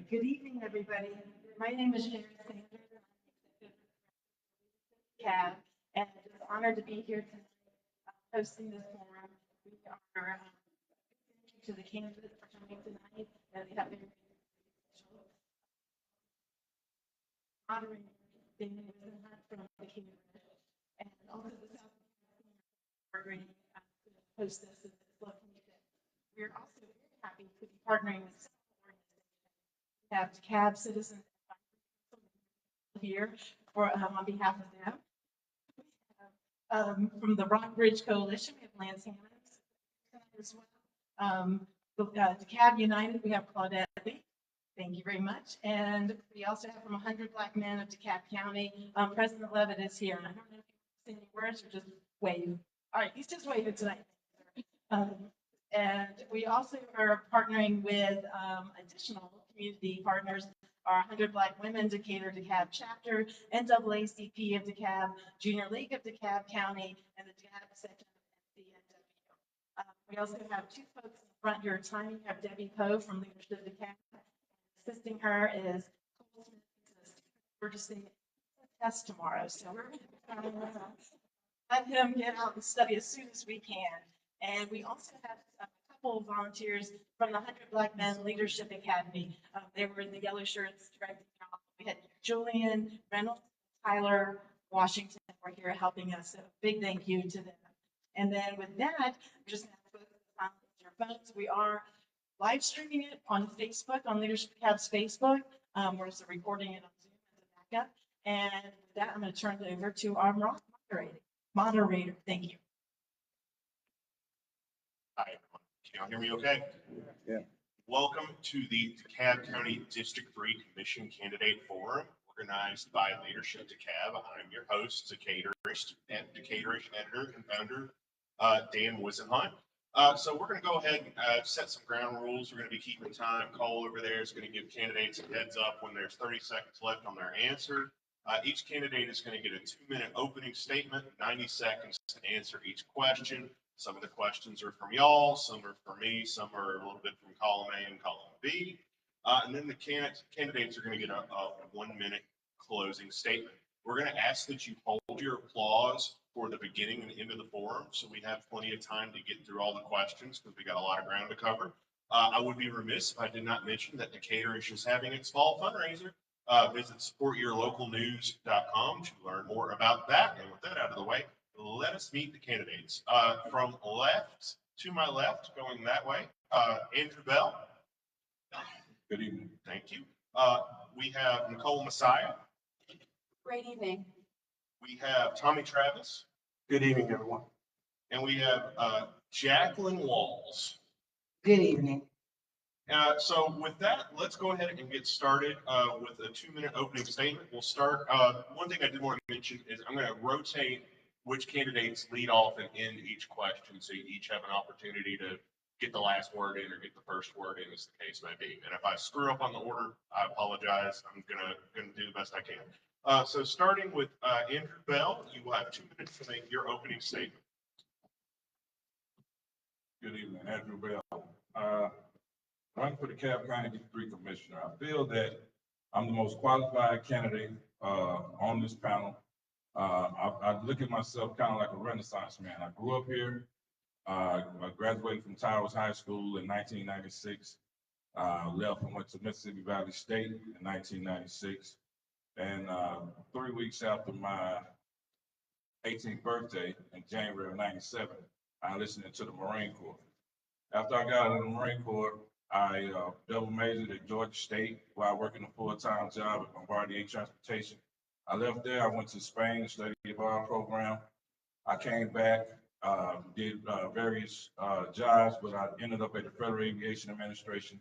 Good evening, everybody. My name is Sharon Sanders. I'm and it's an honor to be here tonight hosting this forum. We are to the candidates for coming tonight, and we have very special moderator Dan Whisenhunt from Decaturish, and also the South partnering to host this in this location. We're also very happy to be partnering with several organizations. We have DeKalb Citizens here for on behalf of them. From the Rock Bridge Coalition, we have Lance Hammons as well. DeKalb United, we have Claudette. Thank you very much. And we also have from 100 Black Men of DeKalb County, President Levitt is here. And I don't know if you want to say any words or just wave. All right, he's just waving tonight. And we also are partnering with additional community partners, our 100 Black Women Decatur DeKalb chapter, NAACP of DeKalb, Junior League of DeKalb County, and the DeKalb section of NCNW. We also have two folks in front here timing. We have Debbie Poe from Leadership DeKalb. Assisting her is Cole Smith. We're just saying test tomorrow, so we're going to let him get out and study as soon as we can. And we also have a couple of volunteers from the 100 Black Men Leadership Academy. They were in the yellow shirts directing off. We had Julian, Reynolds, Tyler, Washington were here helping us. So big thank you to them. And then with that, we're just going to focus on your phones. We are live streaming it on Facebook, on Leadership DeKalb's Facebook. We're also recording it on Zoom as a backup. And with that, I'm going to turn it over to our moderator. Thank you. Hi, everyone. Can y'all hear me okay? Yeah. Welcome to the DeKalb County District 3 Commission Candidate Forum, organized by Leadership DeKalb. I'm your host, Decaturish editor and founder, Dan Whisenhunt. So we're going to go ahead and set some ground rules. We're going to be keeping time. Cole over there is going to give candidates a heads up when there's 30 seconds left on their answer. Each candidate is going to get a 2-minute opening statement, 90 seconds to answer each question. Some of the questions are from y'all, some are from me, some are a little bit from column A and column B. And then the candidates are going to get a 1-minute closing statement. We're going to ask that you hold your applause for the beginning and end of the forum, so we have plenty of time to get through all the questions because we got a lot of ground to cover. I would be remiss if I did not mention that Decaturish is having its fall fundraiser. Visit supportyourlocalnews.com to learn more about that. And with that out of the way, let us meet the candidates. From left to my left, going that way, Andrew Bell. Good evening. Thank you. We have Nicole Massiah. Great evening. We have Tommy Travis. Good evening, everyone. And we have Jakequeline Walls. Good evening. So with that, let's go ahead and get started with a 2-minute opening statement. We'll start. One thing I did want to mention is I'm going to rotate which candidates lead off and end each question, so you each have an opportunity to get the last word in or get the first word in, as the case may be. And if I screw up on the order, I apologize. I'm gonna do the best I can. So starting with Andrew Bell, you will have 2 minutes to make your opening statement. Good evening, Andrew Bell. Running for the DeKalb County District 3 Commissioner. I feel that I'm the most qualified candidate on this panel. I look at myself kind of like a Renaissance man. I grew up here. I graduated from Towers High School in 1996. Left and went to Mississippi Valley State in 1996. And 3 weeks after my 18th birthday in January of 97, I listened to the Marine Corps. After I got out of the Marine Corps, I double majored at Georgia State while working a full-time job at Bombardier Transportation. I left there, I went to Spain to study the bar program. I came back, did various jobs, but I ended up at the Federal Aviation Administration,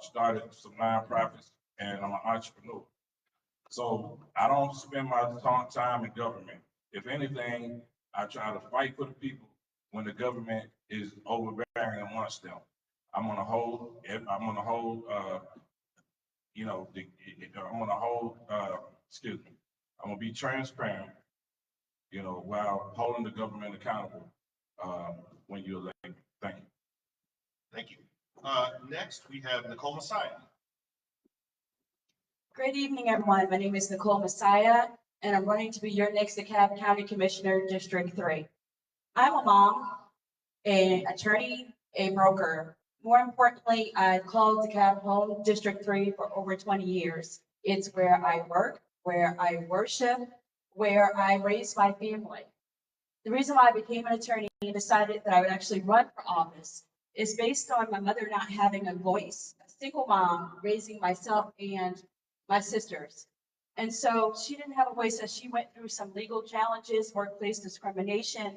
started some nonprofits, and I'm an entrepreneur. So I don't spend my time in government. If anything, I try to fight for the people when the government is overbearing and wants them. I'm gonna hold, excuse me, I'm gonna be transparent, while holding the government accountable when you elect me. Thank you. Thank you. Next, we have Nicole Massiah. Great evening, everyone. My name is Nicole Massiah, and I'm running to be your next DeKalb County Commissioner, District 3. I'm a mom, an attorney, a broker. More importantly, I've called DeKalb home, District 3, for over 20 years. It's where I work, where I worship, where I raise my family. The reason why I became an attorney and decided that I would actually run for office is based on my mother not having a voice, a single mom raising myself and my sisters. And so she didn't have a voice as she went through some legal challenges, workplace discrimination.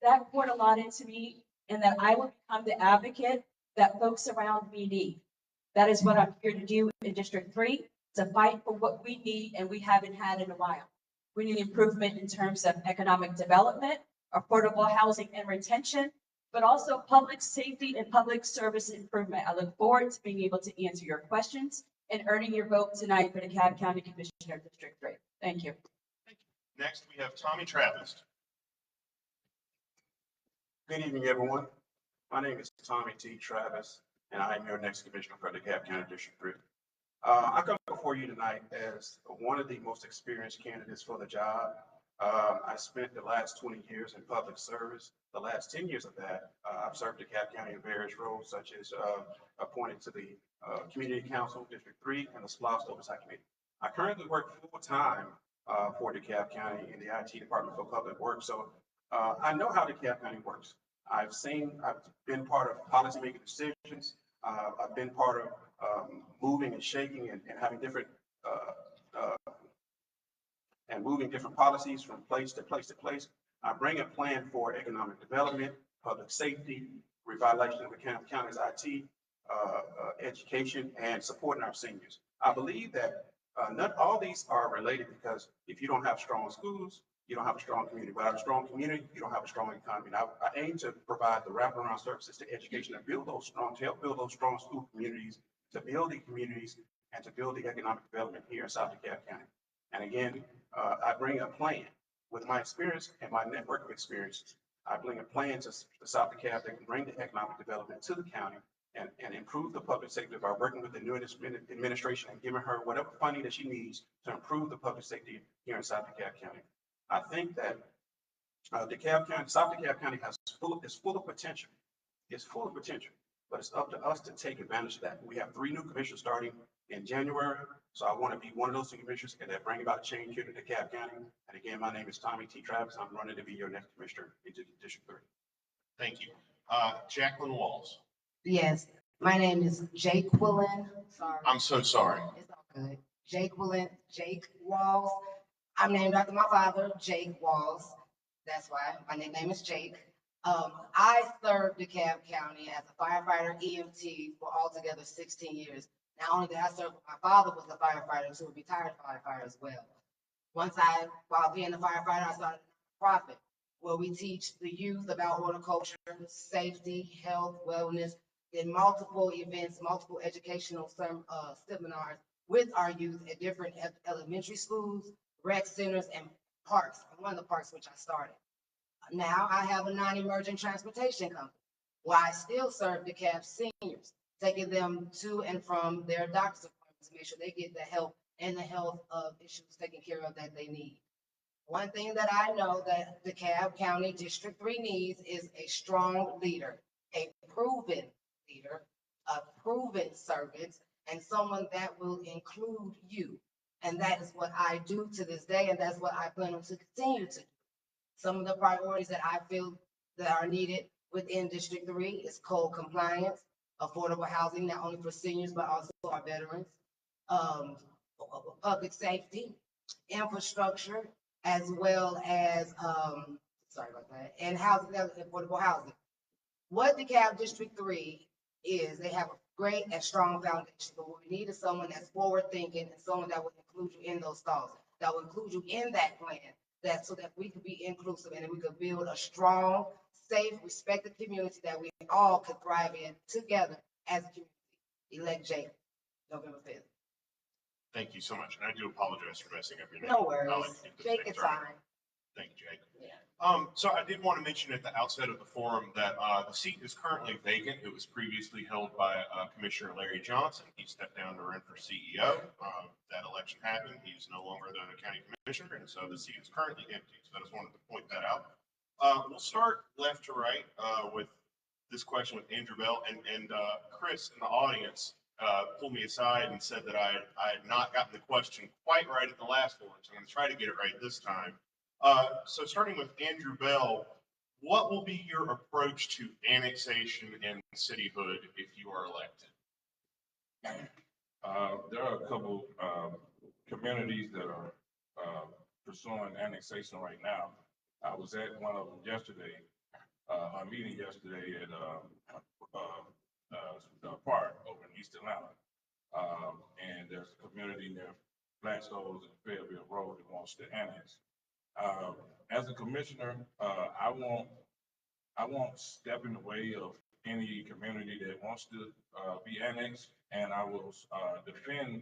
That poured a lot into me, and that I would become the advocate that folks around me need. That is what I'm here to do in District 3, to fight for what we need and we haven't had in a while. We need improvement in terms of economic development, affordable housing and retention, but also public safety and public service improvement. I look forward to being able to answer your questions and earning your vote tonight for the DeKalb County Commissioner, District 3. Thank you. Next, we have Tommy Travis. Good evening, everyone. My name is Tommy T. Travis, and I am your next commissioner for DeKalb County District 3. I come before you tonight as one of the most experienced candidates for the job. I spent the last 20 years in public service. The last 10 years of that, I've served DeKalb County in various roles, such as appointed to the Community Council, District 3, and the SPLOST Oversight Committee. I currently work full-time for DeKalb County in the IT Department for Public Works, so I know how DeKalb County works. I've been part of policymaking decisions. I've been part of moving and shaking and having different moving different policies from place to place to place. I bring a plan for economic development, public safety, revitalization of DeKalb County's IT, education, and supporting our seniors. I believe that not all these are related, because if you don't have strong schools, you don't have a strong community. Without a strong community, you don't have a strong economy. And I aim to provide the wraparound services to education and build those strong, to help build those strong school communities, to build the communities, and to build the economic development here in South DeKalb County. And again, I bring a plan with my experience and my network of experiences. I bring a plan to South DeKalb that can bring the economic development to the county and improve the public safety by working with the new administration and giving her whatever funding that she needs to improve the public safety here in South DeKalb County. I think that South DeKalb County is full of potential. It's full of potential, but it's up to us to take advantage of that. We have 3 new commissioners starting in January, so I want to be one of those 2 commissioners and that bring about change here to DeKalb County. And again, my name is Tommy T. Travis. I'm running to be your next commissioner in District 3. Thank you. Jakequeline Walls. Yes, my name is Jakequeline. Sorry. I'm so sorry. It's all good. Jakequeline, Jake Walls. I'm named after my father, Jake Walls. That's why my nickname is Jake. I served DeKalb County as a firefighter EMT for altogether 16 years. Not only did I serve, my father was a firefighter too, a retired firefighter as well. While being a firefighter, I started a nonprofit where we teach the youth about horticulture, safety, health, wellness, in multiple events, multiple educational seminars with our youth at different elementary schools, rec centers, and parks. One of the parks which I started. Now I have a non-emergent transportation company where I still serve DeKalb seniors, taking them to and from their doctor's appointments to make sure they get the help and the health of issues taken care of that they need. One thing that I know that DeKalb County District 3 needs is a strong leader, a proven leader, a proven servant, and someone that will include you. And that is what I do to this day, and that's what I plan on to continue to do. Some of the priorities that I feel that are needed within District 3 is code compliance, affordable housing, not only for seniors, but also our veterans, public safety, infrastructure, as well as, and housing, affordable housing. What DeKalb District 3 is, they have a great and strong foundation, but what we need is someone that's forward thinking and someone that will include you in those thoughts, that will include you in that plan, that so that we could be inclusive and we could build a strong, safe, respected community that we all could thrive in together as a community. Elect Jake, November 5th. Thank you so much. And I do apologize for messing up your name. No worries. Jake, it's fine. Thank you, Jake. So I did want to mention at the outset of the forum that the seat is currently vacant. It was previously held by Commissioner Larry Johnson. He stepped down to run for CEO. That election happened. He's no longer the county commissioner, and so the seat is currently empty. So I just wanted to point that out. We'll start left to right with this question with Andrew Bell, and Chris in the audience pulled me aside and said that I had not gotten the question quite right at the last one, so I'm going to try to get it right this time. So starting with Andrew Bell, what will be your approach to annexation and cityhood if you are elected? There are a couple communities that are pursuing annexation right now. I was at one of them yesterday, a meeting yesterday at the park over in East Atlanta. And there's a community near Blackstones and Fairville Road that wants to annex. As a commissioner, I won't step in the way of any community that wants to be annexed, and I will defend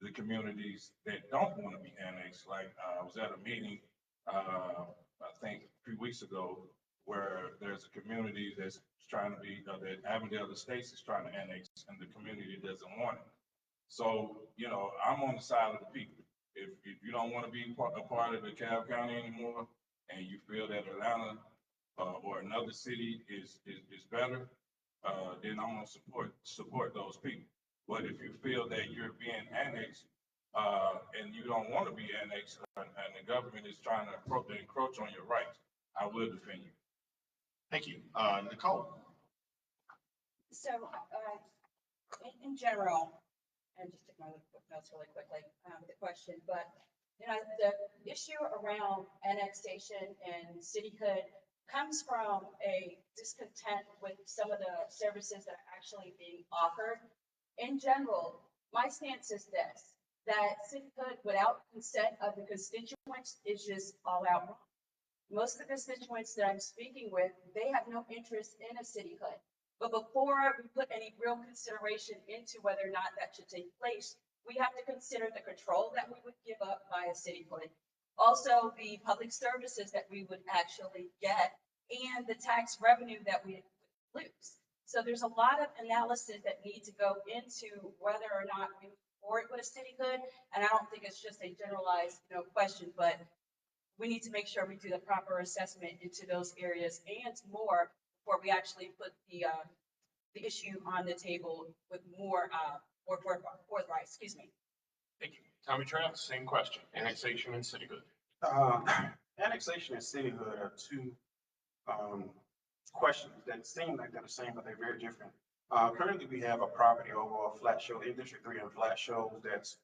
the communities that don't want to be annexed. Like I was at a meeting, I think a few weeks ago, where there's a community that's trying to be, that Avondale Estates is trying to annex, and the community doesn't want it. So, you know, I'm on the side of the people. If you don't want to be a part of DeKalb County anymore, and you feel that Atlanta or another city is better, then I'm gonna support those people. But if you feel that you're being annexed and you don't want to be annexed, and the government is trying to encroach on your rights, I will defend you. Thank you, Nicole. So, in general, and just took my notes really quickly, the question, but, you know, the issue around annexation and cityhood comes from a discontent with some of the services that are actually being offered. In general, my stance is this, that cityhood without consent of the constituents is just all out wrong. Most of the constituents that I'm speaking with, they have no interest in a cityhood. But before we put any real consideration into whether or not that should take place, we have to consider the control that we would give up by a cityhood. Also, the public services that we would actually get and the tax revenue that we would lose. So there's a lot of analysis that need to go into whether or not we move forward with a cityhood. And I don't think it's just a generalized, question, but we need to make sure we do the proper assessment into those areas and more before we actually put the issue on the table with more forthright. Excuse me. Thank you. Tommy Travis, same question. Annexation and cityhood. Annexation and cityhood are two questions that seem like they're the same, but they're very different. Currently, we have a property over a flat show in District 3 on flat shows that's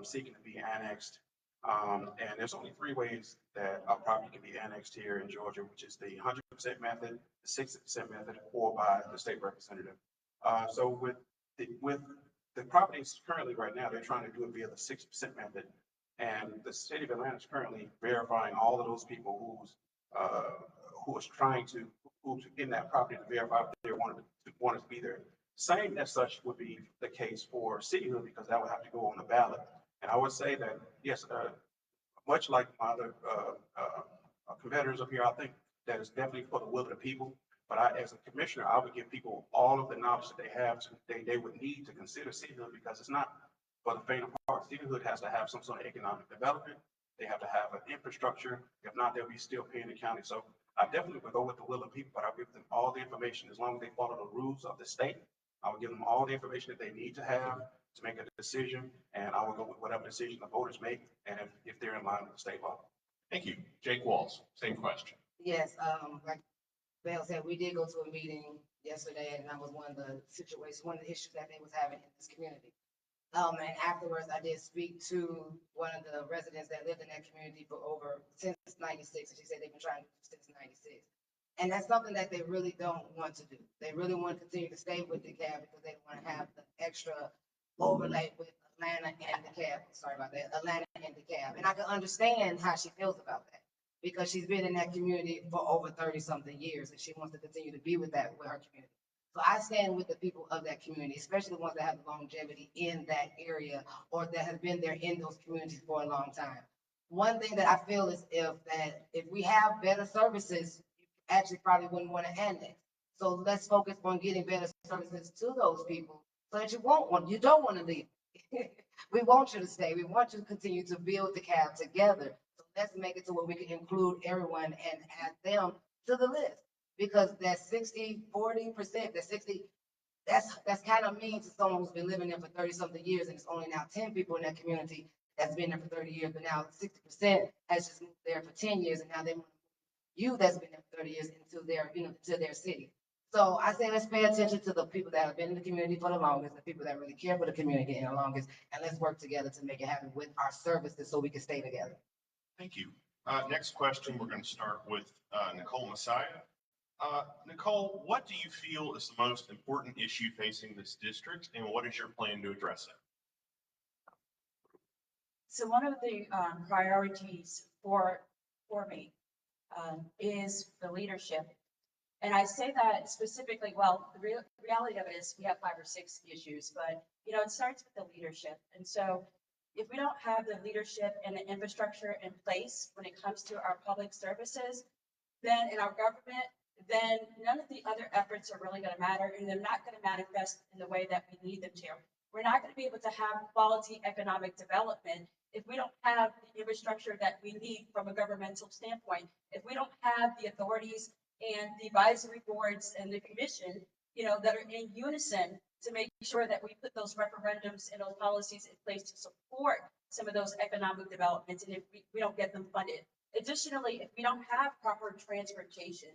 seeking to be annexed. And there's only three ways that a property can be annexed here in Georgia, which is the 100% method, the 60% method, or by the state representative. So with the properties currently right now, they're trying to do it via the 60% method. And the city of Atlanta is currently verifying all of those people who's in that property to verify if they wanted to be there. Same as such would be the case for cityhood, because that would have to go on the ballot. And I would say that, yes, much like my other competitors up here, I think that is definitely for the will of the people. But as a commissioner, I would give people all of the knowledge that they would need to consider cityhood, because it's not for the faint of heart. Cityhood has to have some sort of economic development. They have to have an infrastructure. If not, they'll be still paying the county. So I definitely would go with the will of people, but I'll give them all the information as long as they follow the rules of the state. I will give them all the information that they need to have to make a decision, and I will go with whatever decision the voters make, and if they're in line with the state law. Thank you. Jake Walls, same question. Yes, like Bell said, we did go to a meeting yesterday, and that was one of the issues that they was having in this community. And afterwards, I did speak to one of the residents that lived in that community since '96, and she said they've been trying to do since '96. And that's something that they really don't want to do. They really want to continue to stay with DeKalb because they don't want to have the extra overlay with Atlanta and DeKalb. Sorry about that, Atlanta and DeKalb. And I can understand how she feels about that, because she's been in that community for over 30-something years, and she wants to continue to be with her community. So I stand with the people of that community, especially the ones that have longevity in that area or that have been there in those communities for a long time. one thing that I feel is if we have better services, you actually probably wouldn't want to annex. So let's focus on getting better services to those people so that you don't want to leave. We want you to stay. We want you to continue to build DeKalb together. So let's make it to where we can include everyone and add them to the list. Because that 40%, that 60, that's kind of mean to someone who's been living there for 30-something years, and it's only now 10 people in that community that's been there for 30 years, but now 60% has just moved there for 10 years, and now they want you that's been there for 30 years into their, to their city. So I say let's pay attention to the people that have been in the community for the longest, the people that really care for the community in the longest, and let's work together to make it happen with our services so we can stay together. Thank you. Next question, we're going to start with Nicole Massiah. Nicole, what do you feel is the most important issue facing this district, and what is your plan to address it? So one of the priorities for me is the leadership. And I say that specifically, well, the reality of it is we have 5 or 6 issues, but it starts with the leadership. And so if we don't have the leadership and the infrastructure in place when it comes to our public services, then in our government, then none of the other efforts are really going to matter, and they're not going to manifest in the way that we need them to. We're not going to be able to have quality economic development if we don't have the infrastructure that we need from a governmental standpoint, if we don't have the authorities and the advisory boards and the commission, that are in unison to make sure that we put those referendums and those policies in place to support some of those economic developments, and if we don't get them funded. Additionally, if we don't have proper transportation,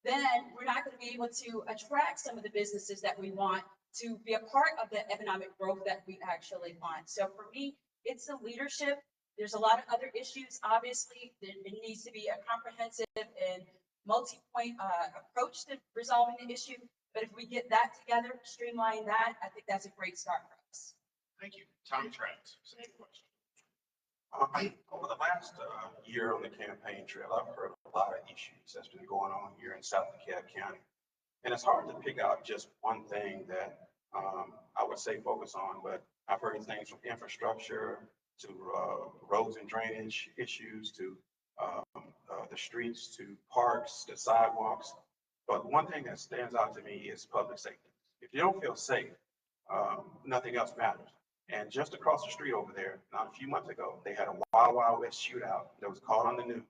then we're not going to be able to attract some of the businesses that we want to be a part of the economic growth that we actually want. So for me, it's the leadership. There's a lot of other issues. Obviously, it needs to be a comprehensive and multi-point approach to resolving the issue. But if we get that together, streamline that, I think that's a great start for us. Thank you. Tommy Travis, same question. Over the last year on the campaign trail, I've heard a lot of issues that's been going on here in South DeKalb County. And it's hard to pick out just one thing that I would say focus on, but I've heard things from infrastructure to roads and drainage issues to the streets to parks to sidewalks. But one thing that stands out to me is public safety. If you don't feel safe, nothing else matters. And just across the street over there, not a few months ago, they had a Wild Wild West shootout that was caught on the news,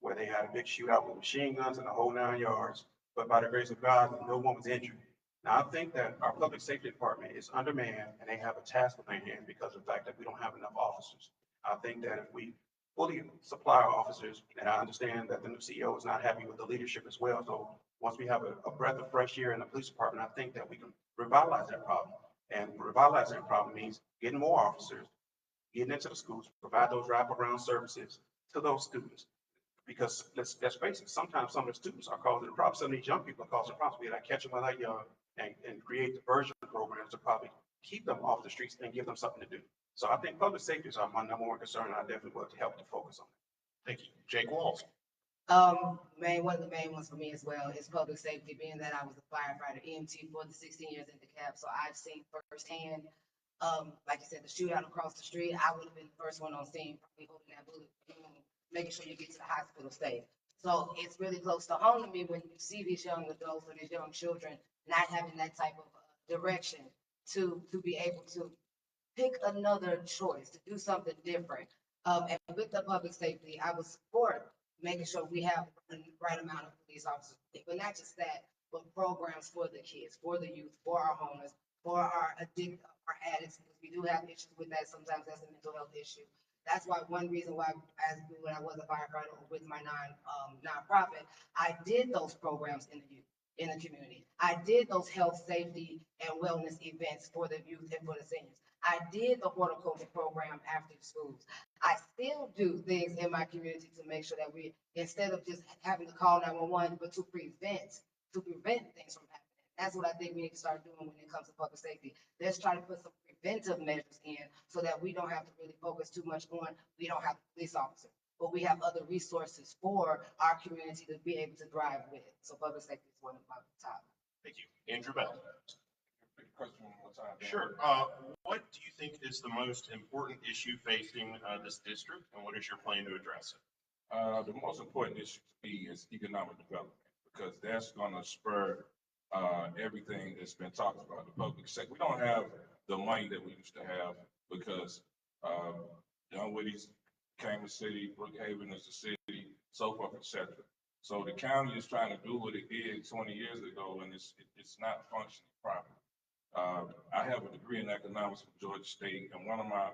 where they had a big shootout with machine guns and the whole 9 yards. But by the grace of God, no one was injured. Now, I think that our public safety department is undermanned, and they have a task on their hands because of the fact that we don't have enough officers. I think that if we fully supply our officers, and I understand that the new CEO is not happy with the leadership as well. So once we have a breath of fresh air in the police department, I think that we can revitalize that problem. And revitalizing that problem means getting more officers, getting into the schools, provide those wraparound services to those students. Because let's face it, sometimes some of the students are causing the problem. Some of these young people are causing problems. We got to catch them while they're young and create diversion programs to probably keep them off the streets and give them something to do. So I think public safety is my number one concern, and I definitely want to help to focus on it. Thank you. Jake Walls. One of the main ones for me as well is public safety, being that I was a firefighter EMT for the 16 years in DeKalb. So I've seen firsthand, like you said, the shootout across the street. I would have been the first one on scene, probably holding that bullet, making sure you get to the hospital safe. So it's really close to home to me when you see these young adults or these young children not having that type of direction to be able to pick another choice, to do something different. And with the public safety, I would support making sure we have the right amount of police officers, but not just that, but programs for the kids, for the youth, for our homeless, for our addicts, because we do have issues with that. Sometimes that's a mental health issue. That's why one reason why, when I was a firefighter with my nonprofit, I did those programs in the youth, in the community. I did those health, safety, and wellness events for the youth and for the seniors. I did the horticulture program after schools. I still do things in my community to make sure that we, instead of just having to call 911, but to prevent things from happening. That's what I think we need to start doing when it comes to public safety. Let's try to put some preventive measures in so that we don't have to really focus too much on, we don't have police officers, but we have other resources for our community to be able to thrive with. So public safety is one of my top. Thank you. Andrew Bell. Question one more time. Sure. What do you think is the most important issue facing this district, and what is your plan to address it? The most important issue to me is economic development, because that's gonna spur, everything that's been talked about, the public sector. We don't have the money that we used to have because, Dunwoody's became a city, Brookhaven is a city, so forth, et cetera. So the county is trying to do what it did 20 years ago, and it's not functioning properly. I have a degree in economics from Georgia State, and one of my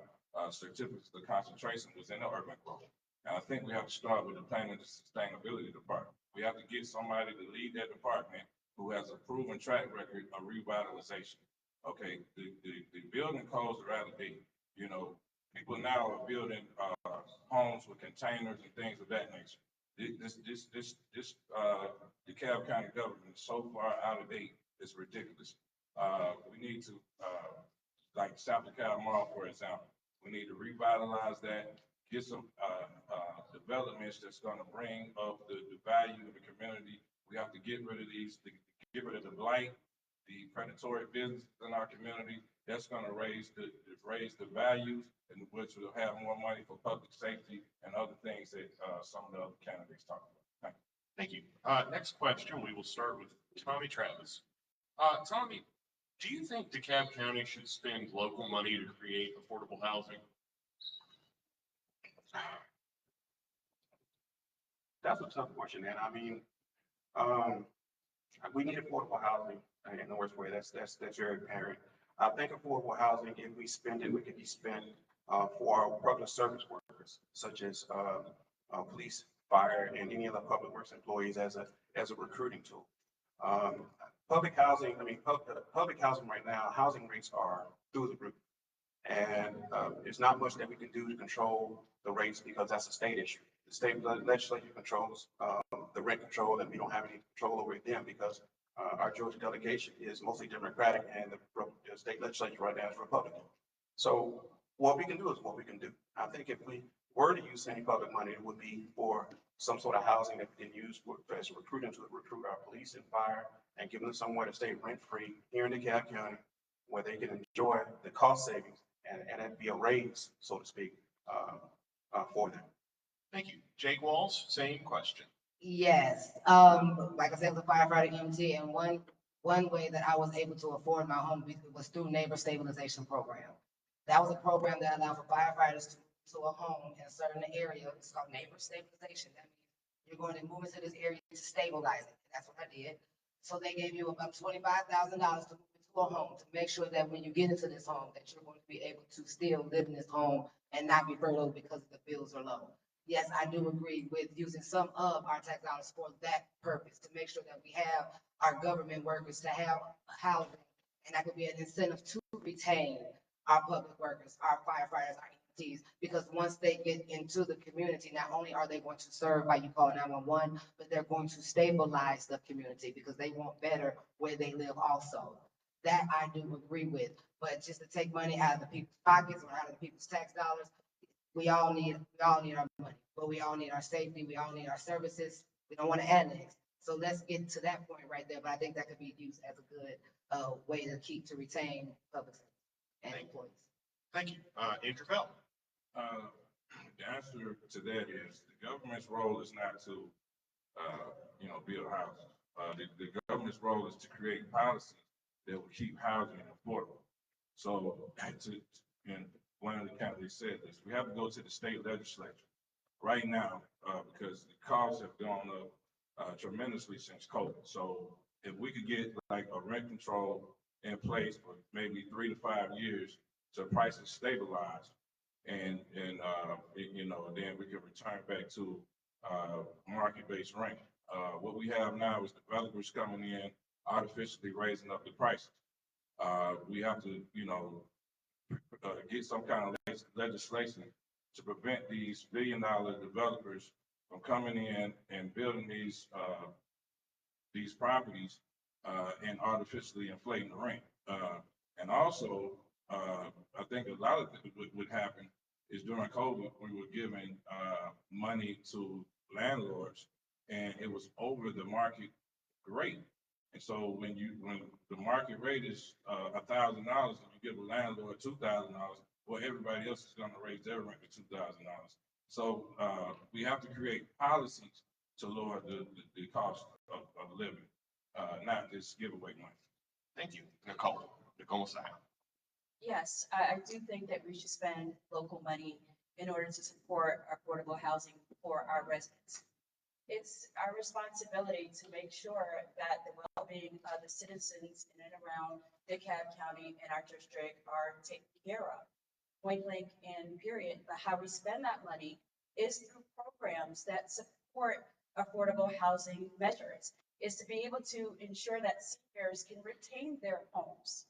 certificates of concentration was in the urban growth. And I think we have to start with the planning and sustainability department. We have to get somebody to lead that department who has a proven track record of revitalization. Okay, the building codes are out of date. You know, people now are building homes with containers and things of that nature. DeKalb County government is so far out of date, it's ridiculous. We need to, like South DeKalb Mall, for example, we need to revitalize that, get some developments that's gonna bring up the value of the community. We have to get rid of get rid of the blight, the predatory businesses in our community. That's gonna raise the values, and which will have more money for public safety and other things that some of the other candidates talk about. Thank you. Thank you. Next question, we will start with Tommy Travis. Tommy, do you think DeKalb County should spend local money to create affordable housing? That's a tough question, and I mean, we need affordable housing in the worst way. That's very apparent. I think affordable housing, if we spend it, we could be spent for our public service workers, such as police, fire, and any other public works employees as a recruiting tool. Public housing, public housing right now, housing rates are through the roof. And there's not much that we can do to control the rates because that's a state issue. The state legislature controls the rent control, and we don't have any control over them because our Georgia delegation is mostly Democratic and the state legislature right now is Republican. So what we can do is what we can do. I think if we were to use any public money, it would be for some sort of housing that we can use as a recruiting to recruit our police and fire and give them somewhere to stay rent-free here in DeKalb County where they can enjoy the cost savings and it'd be a raise, so to speak, for them. Thank you. Jake Walls, same question. Yes, like I said, I was a firefighter EMT, and one way that I was able to afford my home was through neighbor stabilization program. That was a program that allowed for firefighters to move to a home in a certain area. It's called neighbor stabilization. That means you're going to move into this area to stabilize it. That's what I did. So they gave you about $25,000 to move into a home to make sure that when you get into this home, that you're going to be able to still live in this home and not be furloughed because the bills are low. Yes, I do agree with using some of our tax dollars for that purpose, to make sure that we have our government workers to have housing. And that could be an incentive to retain our public workers, our firefighters, our EMTs, because once they get into the community, not only are they going to serve by you calling 911, but they're going to stabilize the community because they want better where they live also. That I do agree with, but just to take money out of the people's pockets or out of the people's tax dollars, we all need our money, but we all need our safety. We all need our services. We don't want to annex. So let's get to that point right there. But I think that could be used as a good way to retain public service and employees. Thank you. Andrew Fell. The answer to that is the government's role is not to, build houses. The government's role is to create policies that will keep housing affordable. So, and one of the candidates said this, we have to go to the state legislature right now because the costs have gone up tremendously since COVID. So if we could get like a rent control in place for maybe 3 to 5 years so prices stabilize and then we can return back to market-based rent. What we have now is developers coming in, artificially raising up the prices. We have to, get some kind of legislation to prevent these billion-dollar developers from coming in and building these properties and artificially inflating the rent. And also, I think a lot of what would happen is during COVID, we were giving money to landlords, and it was over the market rate. And so when the market rate is $1,000 and you give a landlord $2,000, well, everybody else is gonna raise their rent to $2,000. So we have to create policies to lower the cost of living, not just give away money. Thank you. Nicole Massiah. Yes, I do think that we should spend local money in order to support affordable housing for our residents. It's our responsibility to make sure that the well-being of the citizens in and around DeKalb County and our district are taken care of. Point blank and period. But how we spend that money is through programs that support affordable housing measures, is to be able to ensure that seniors can retain their homes.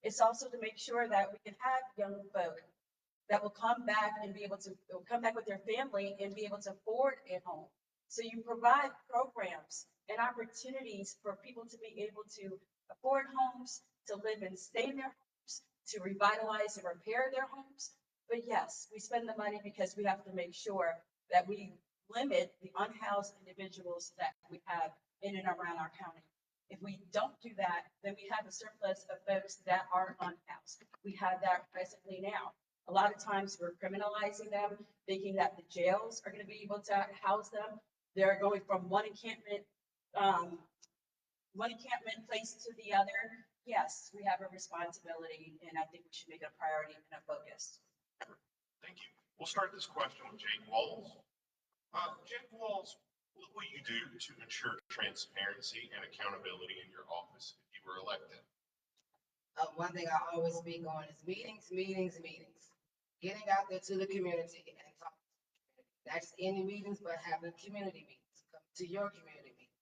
It's also to make sure that we can have young folk that will come back and be able to come back with their family and be able to afford a home. So you provide programs and opportunities for people to be able to afford homes, to live and stay in their homes, to revitalize and repair their homes. But yes, we spend the money because we have to make sure that we limit the unhoused individuals that we have in and around our county. If we don't do that, then we have a surplus of folks that are unhoused. We have that presently now. A lot of times we're criminalizing them, thinking that the jails are going to be able to house them. They're going from one encampment place to the other. Yes, we have a responsibility, and I think we should make it a priority and a focus. Thank you. We'll start this question with Jake Walls. Jake Walls, what will you do to ensure transparency and accountability in your office if you were elected? One thing I always speak on is meetings, meetings, meetings. Getting out there to the community and talking to the community. Not just any meetings, but having community meetings. Come to your community meetings.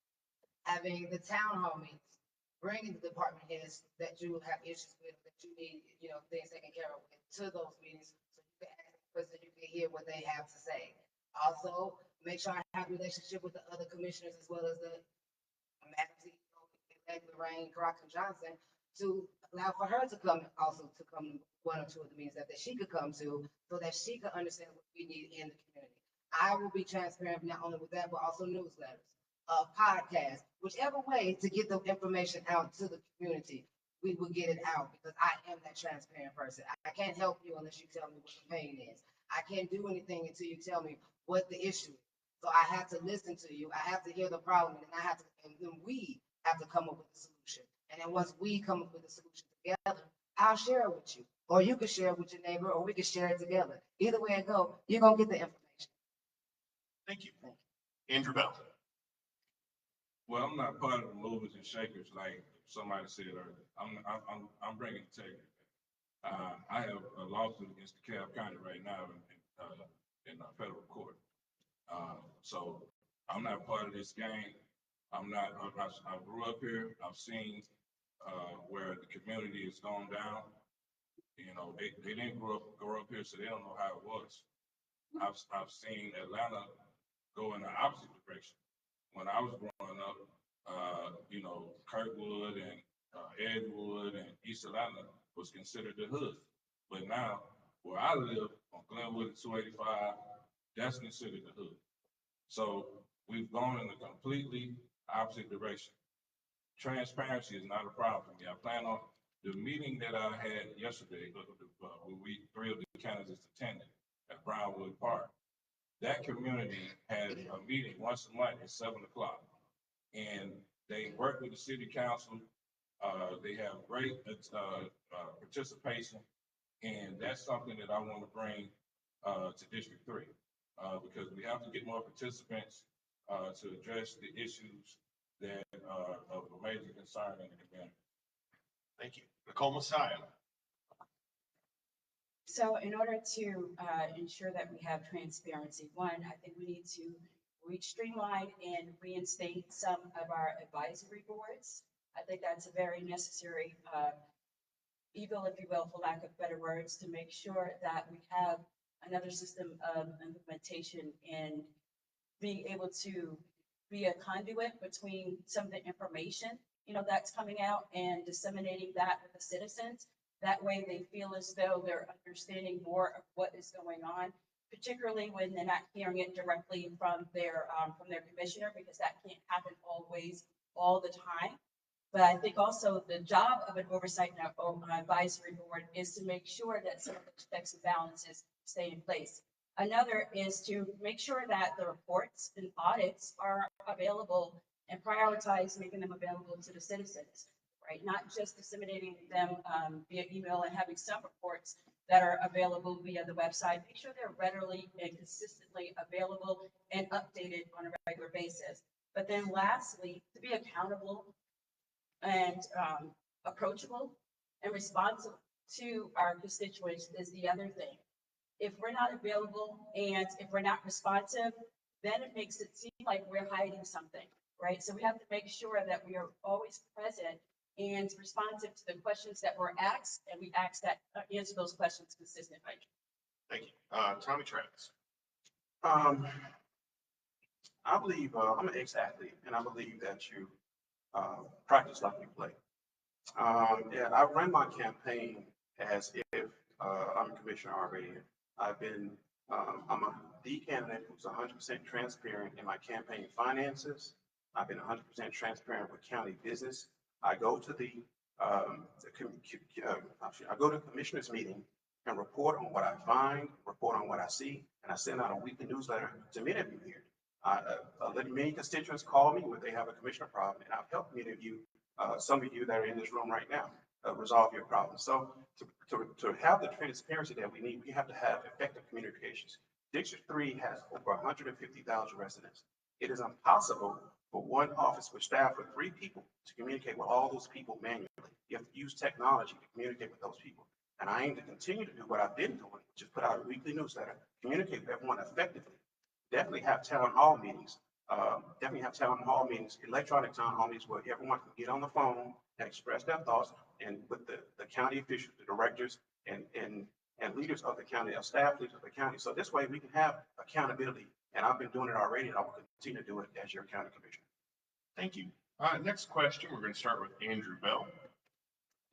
Having the town hall meetings. Bringing the department heads that you have issues with, that you need, things taken care of with, to those meetings. So you can ask the person, you can hear what they have to say. Also, make sure I have a relationship with the other commissioners as well as the Lorraine Crocker Johnson, to allow for her to come one or two of the meetings that she could come to, so that she could understand what we need in the community. I will be transparent not only with that, but also newsletters, podcasts, whichever way to get the information out to the community, we will get it out, because I am that transparent person. I can't help you unless you tell me what the pain is. I can't do anything until you tell me what the issue is. So I have to listen to you. I have to hear the problem, and then we have to come up with a solution. And then once we come up with a solution together, I'll share it with you. Or you can share it with your neighbor, or we can share it together. Either way it go, you're gonna get the information. Thank you. Andrew Bell. Well, I'm not part of the movers and shakers like somebody said earlier. I'm bringing integrity. I have a lawsuit against DeKalb County right now in federal court. So I'm not part of this game. I grew up here. I've seen where the community has gone down. They didn't grow up here, so they don't know how it was. I've seen Atlanta go in the opposite direction. When I was growing up, Kirkwood and Edgewood and East Atlanta was considered the hood. But now, where I live on Glenwood and 285, that's considered the hood. So we've gone in a completely opposite direction. Transparency is not a problem for me. I plan on the meeting that I had yesterday, where three of the candidates attended at Brownwood Park. That community has a meeting once a month at 7 o'clock. And they work with the city council. They have great participation. And that's something that I want to bring to District 3, because we have to get more participants to address the issues that are of a major concern in the community. Thank you. Nicole Massiah. So in order to ensure that we have transparency, one, I think we need to streamline and reinstate some of our advisory boards. I think that's a very necessary evil, if you will, for lack of better words, to make sure that we have another system of implementation and being able to be a conduit between some of the information, that's coming out, and disseminating that with the citizens. That way they feel as though they're understanding more of what is going on, particularly when they're not hearing it directly from their commissioner, because that can't happen always, all the time. But I think also the job of an oversight and advisory board is to make sure that some of those checks and balances stay in place. Another is to make sure that the reports and audits are available and prioritize making them available to the citizens, right? Not just disseminating them via email and having some reports that are available via the website. Make sure they're readily and consistently available and updated on a regular basis. But then lastly, to be accountable and approachable and responsive to our constituents is the other thing. If we're not available and if we're not responsive, then it makes it seem like we're hiding something, right? So we have to make sure that we are always present and responsive to the questions that we're asked, and we answer those questions consistently. Thank you. Tommy Travis. I believe, I'm an ex-athlete, and I believe that you practice like you play. And I ran my campaign as if I'm a commissioner already. I'm the candidate who's 100% transparent in my campaign finances. I've been 100% transparent with county business. I go to I go to commissioners meeting and report on what I find, report on what I see, and I send out a weekly newsletter to many of you here. Many constituents call me when they have a commissioner problem, and I've helped many of you, some of you that are in this room right now, resolve your problems. So to have the transparency that we need, we have to have effective communications. District 3 has over 150,000 residents. It is impossible for one office with staff of 3 people to communicate with all those people manually. You have to use technology to communicate with those people. And I aim to continue to do what I've been doing, which is put out a weekly newsletter, communicate with everyone effectively. Definitely have town hall meetings. Electronic town hall meetings where everyone can get on the phone and express their thoughts, and with the county officials, the directors, and leaders of the county, our staff leaders of the county. So this way we can have accountability, and I've been doing it already, and I will continue to do it as your county commissioner. Thank you. Next question, we're going to start with Andrew Bell.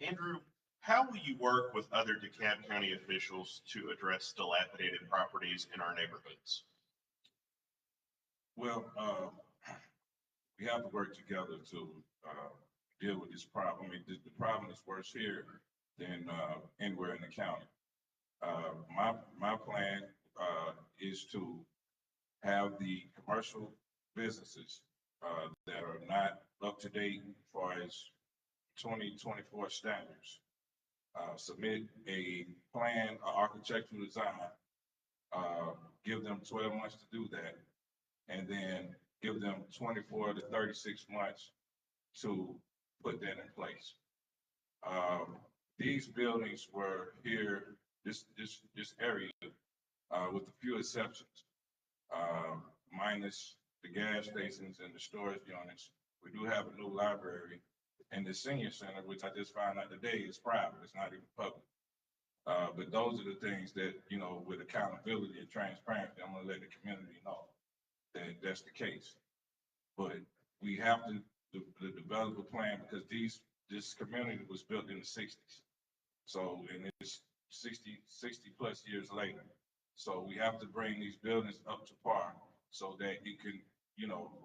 Andrew, how will you work with other DeKalb County officials to address dilapidated properties in our neighborhoods? Well, we have to work together to deal with this problem. I mean, the problem is worse here than anywhere in the county. My plan is to have the commercial businesses that are not up to date as far as 2024 standards submit a plan, an architectural design, give them 12 months to do that, and then give them 24 to 36 months to put that in place. These buildings were here, this area, with a few exceptions, minus the gas stations and the storage units. We do have a new library, and the senior center, which I just found out today, is private. It's not even public. But those are the things that, with accountability and transparency, I'm going to let the community know that that's the case. But we have to develop a plan, because this community was built in the 60s. So, and it's 60 plus years later. So we have to bring these buildings up to par so that it can,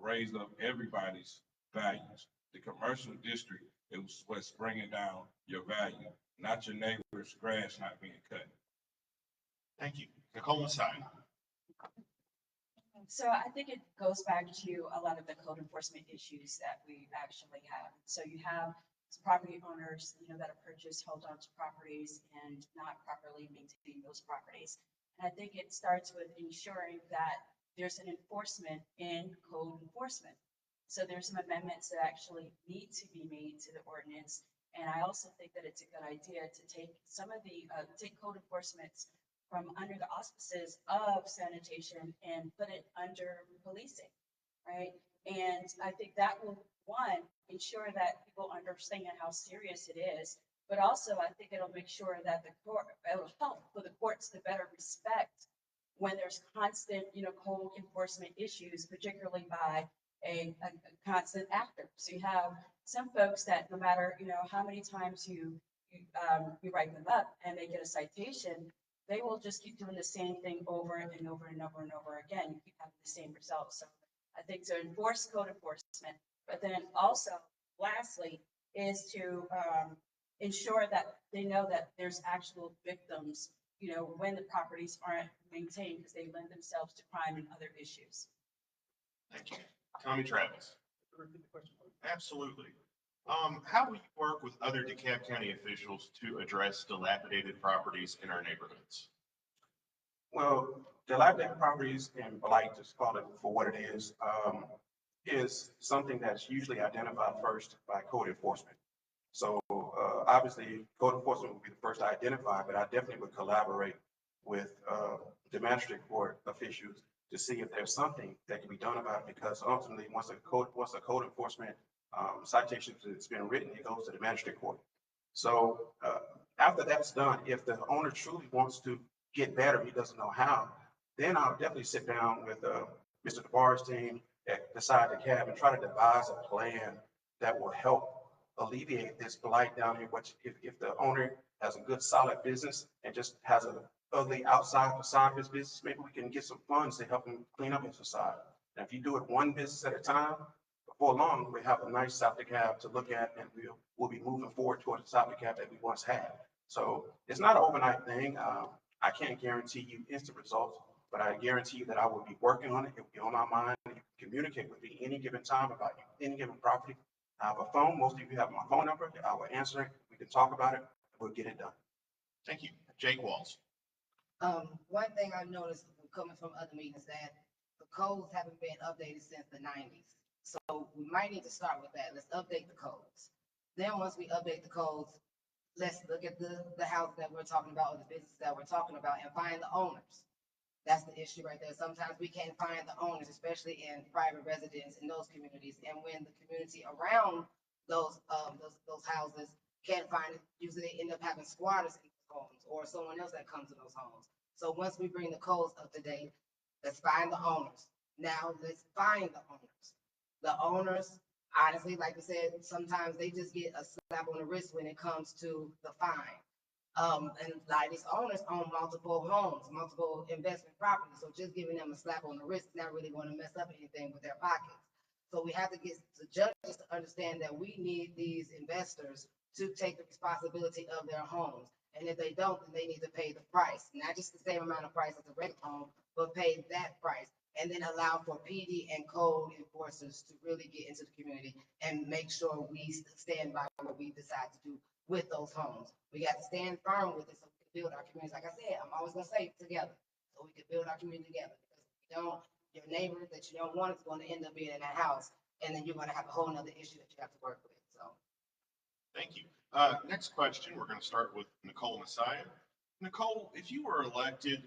raise up everybody's values. The commercial district is what's bringing down your value, not your neighbor's grass not being cut. Thank you. Nicole Massiah. So I think it goes back to a lot of the code enforcement issues that we actually have. So you have property owners, that have purchased, hold on to properties and not properly maintain those properties. And I think it starts with ensuring that there's an enforcement in code enforcement. So there's some amendments that actually need to be made to the ordinance. And I also think that it's a good idea to take some of the, take code enforcements from under the auspices of sanitation and put it under policing, right? And I think that will, one, ensure that people understand how serious it is, but also I think it'll make sure that it'll help for the courts to better respect when there's constant, code enforcement issues, particularly by a constant actor. So you have some folks that no matter, how many times you write them up and they get a citation, they will just keep doing the same thing over and over and over and over again. You keep having the same results. So I think to enforce code enforcement, but then also, lastly, is to ensure that they know that there's actual victims, when the properties aren't maintained because they lend themselves to crime and other issues. Thank you. Tommy Travis. Absolutely. How will you work with other DeKalb County officials to address dilapidated properties in our neighborhoods? Well, dilapidated properties and blight, just call it for what it is something that's usually identified first by code enforcement. So obviously, code enforcement would be the first to identify, but I definitely would collaborate with the magistrate court officials to see if there's something that can be done about it, because ultimately, once a code enforcement citation has been written, it goes to the magistrate court. So after that's done, if the owner truly wants to get better, he doesn't know how, then I'll definitely sit down with Mr. DeBar's team at the side of the cab and try to devise a plan that will help alleviate this blight down here. Which if the owner has a good solid business and just has an ugly outside facade of his business, maybe we can get some funds to help him clean up his facade. And if you do it one business at a time, before long, we have a nice South DeKalb to look at, and we'll be moving forward toward the South DeKalb that we once had. So it's not an overnight thing. I can't guarantee you instant results, but I guarantee you that I will be working on it. It will be on my mind. You can communicate with me any given time about any given property. I have a phone. Most of you have my phone number. I will answer it. We can talk about it. We'll get it done. Thank you. Jake Walls. One thing I've noticed coming from other meetings that the codes haven't been updated since the 90s. So we might need to start with that. Let's update the codes. Then once we update the codes, let's look at the houses that we're talking about or the businesses that we're talking about and find the owners. That's the issue right there. Sometimes we can't find the owners, especially in private residence in those communities. And when the community around those houses can't find it, usually they end up having squatters in those homes or someone else that comes to those homes. So once we bring the codes up to date, let's find the owners. Now let's find the owners. The owners, honestly, like I said, sometimes they just get a slap on the wrist when it comes to the fine. And like these owners own multiple homes, multiple investment properties. So just giving them a slap on the wrist is not really going to mess up anything with their pockets. So we have to get the judges to understand that we need these investors to take the responsibility of their homes. And if they don't, then they need to pay the price, not just the same amount of price as a regular home, but pay that price. And then allow for PD and code enforcers to really get into the community and make sure we stand by what we decide to do with those homes. We got to stand firm with it so we can build our communities. Like I said, I'm always gonna say together, so we can build our community together. Because if you don't, your neighbor that you don't want is going to end up being in that house, and then you're going to have a whole nother issue that you have to work with. So, Thank you. Next question, we're going to start with Nicole Massiah. Nicole, if you were elected,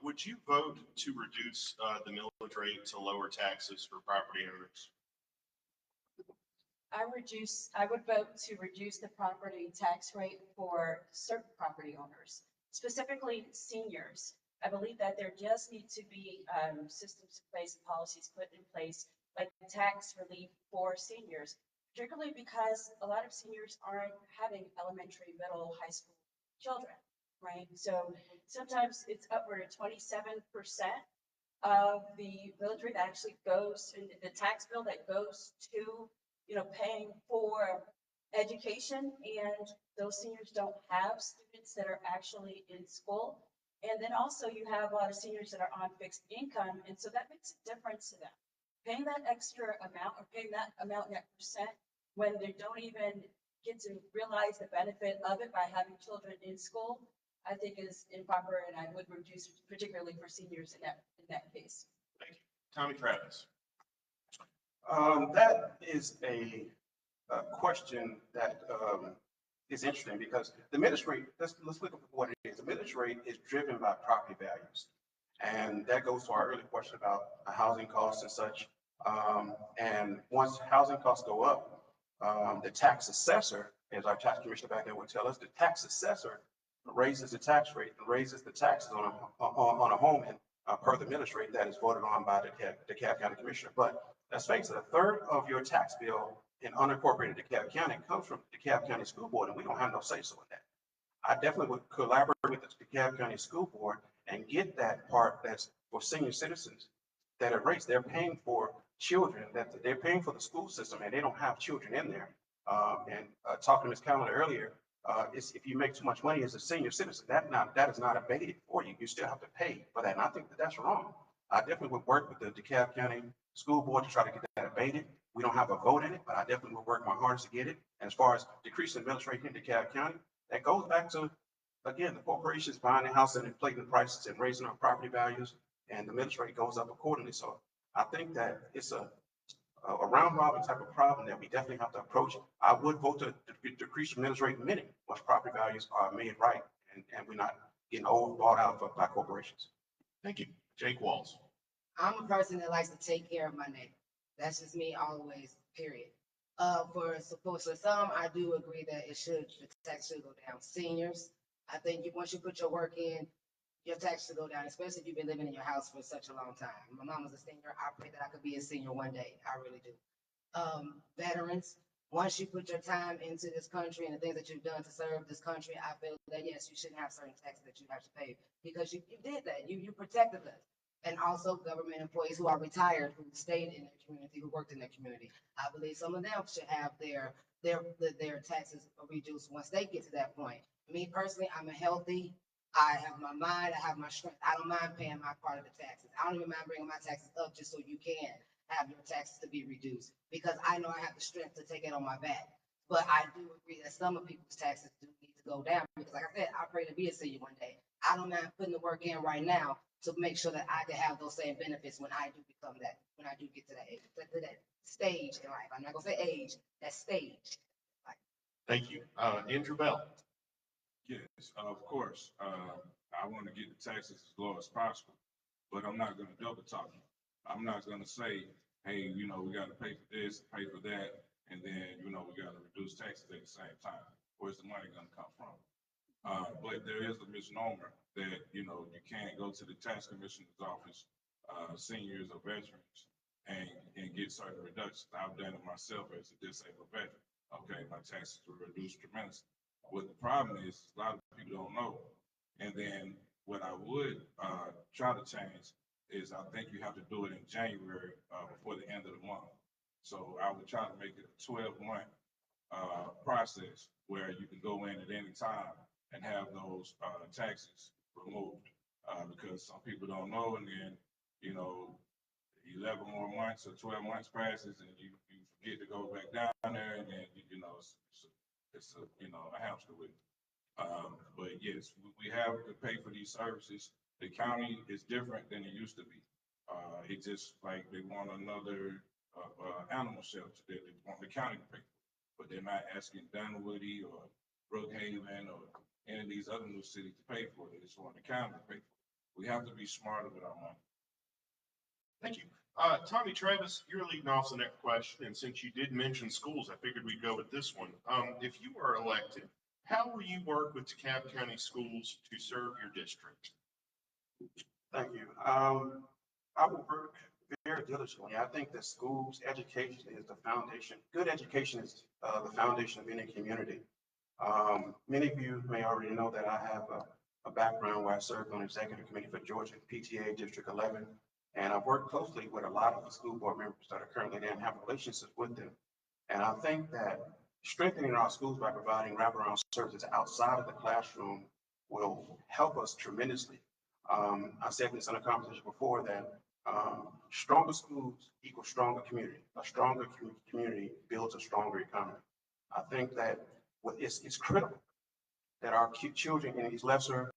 would you vote to reduce the millage rate to lower taxes for property owners? I would vote to reduce the property tax rate for certain property owners, specifically seniors. I believe that there just need to be systems in place and policies put in place, like tax relief for seniors, particularly because a lot of seniors aren't having elementary, middle, high school children. Right, so sometimes it's upward of 27% of the millage rate that actually goes in the tax bill that goes to, paying for education, and those seniors don't have students that are actually in school. And then also you have a lot of seniors that are on fixed income, and so that makes a difference to them. Paying that extra amount or paying that amount, that percent, when they don't even get to realize the benefit of it by having children in school, I think is improper, and I would reduce, particularly for seniors in that case. Thank you. Tommy Travis. That is a question that is interesting, because the millage rate, let's look at what it is. The millage rate is driven by property values. And that goes to our earlier question about housing costs and such. And once housing costs go up, the tax assessor, as our tax commissioner back there would tell us, the tax assessor raises the tax rate and raises the taxes on a home and per the millage rate that is voted on by the DeKalb County Commissioner. But let's face it, a third of your tax bill in unincorporated DeKalb County comes from the DeKalb County School Board, and we don't have no say-so in that. I definitely would collaborate with the DeKalb County School Board and get that part that's for senior citizens that are raised. They're paying for children, that they're paying for the school system, and they don't have children in there. Talking to Ms. Candler earlier, if you make too much money as a senior citizen, that is not abated for you. You still have to pay for that. And I think that that's wrong. I definitely would work with the DeKalb County School Board to try to get that abated. We don't have a vote in it, but I definitely will work my hardest to get it. And as far as decreasing the millage rate in DeKalb County, that goes back to, again, the corporations buying the house and inflating the prices and raising our property values, and the millage rate goes up accordingly. So I think that it's a round robin type of problem that we definitely have to approach. I would vote to decrease the millage rate in a minute once property values are made right and we're not getting overbought out by corporations. Thank you. Jake Walls. I'm a person that likes to take care of my neighbor. That's just me always, period. For some, I do agree that the tax should go down. Seniors, I think once you put your work in, your tax should go down, especially if you've been living in your house for such a long time. My mom was a senior. I pray that I could be a senior one day. I really do. Veterans, once you put your time into this country and the things that you've done to serve this country, I feel that yes, you shouldn't have certain taxes that you have to pay because you did that. You protected us. And also government employees who are retired, who stayed in their community, who worked in their community. I believe some of them should have their taxes reduced once they get to that point. Me personally, I'm I have my mind, I have my strength. I don't mind paying my part of the taxes. I don't even mind bringing my taxes up just so you can have your taxes to be reduced because I know I have the strength to take it on my back. But I do agree that some of people's taxes do need to go down because like I said, I pray to be a senior one day. I don't mind putting the work in right now to make sure that I can have those same benefits when I do become that, when I do get to that age, to that stage in life. I'm not gonna say age, that stage. Thank you. Andrew Bell. Yes, of course. I want to get the taxes as low as possible, but I'm not going to double talk. I'm not going to say, hey, we got to pay for this, pay for that, and then, we got to reduce taxes at the same time. Where's the money going to come from? But there is a misnomer that, you can't go to the tax commissioner's office, seniors or veterans, and get certain reductions. I've done it myself as a disabled veteran. Okay, my taxes were reduced tremendously. What the problem is, a lot of people don't know. And then what I would try to change is I think you have to do it in January before the end of the month. So I would try to make it a 12-month process where you can go in at any time and have those taxes removed because some people don't know, and then 11 more months or 12 months passes and you forget to go back down there, and then it's a hamster wheel. But yes, we have to pay for these services. The county is different than it used to be. It's just like they want another animal shelter that they want the county to pay for, but they're not asking Dunwoody or Brookhaven or any of these other new cities to pay for it. They just want the county to pay for it. We have to be smarter with our money. Thank you. Tommy Travis, you're leading off the next question, and since you did mention schools, I figured we'd go with this one. If you were elected, how will you work with DeKalb County Schools to serve your district? Thank you. I will work very diligently. I think that schools, education is the foundation. Good education is the foundation of any community. Many of you may already know that I have a background where I served on the executive committee for Georgia PTA District 11. And I've worked closely with a lot of the school board members that are currently there and have relationships with them. And I think that strengthening our schools by providing wraparound services outside of the classroom will help us tremendously. I said this in a conversation before that stronger schools equal stronger community. A stronger community builds a stronger economy. I think that it's critical that our children in these lesser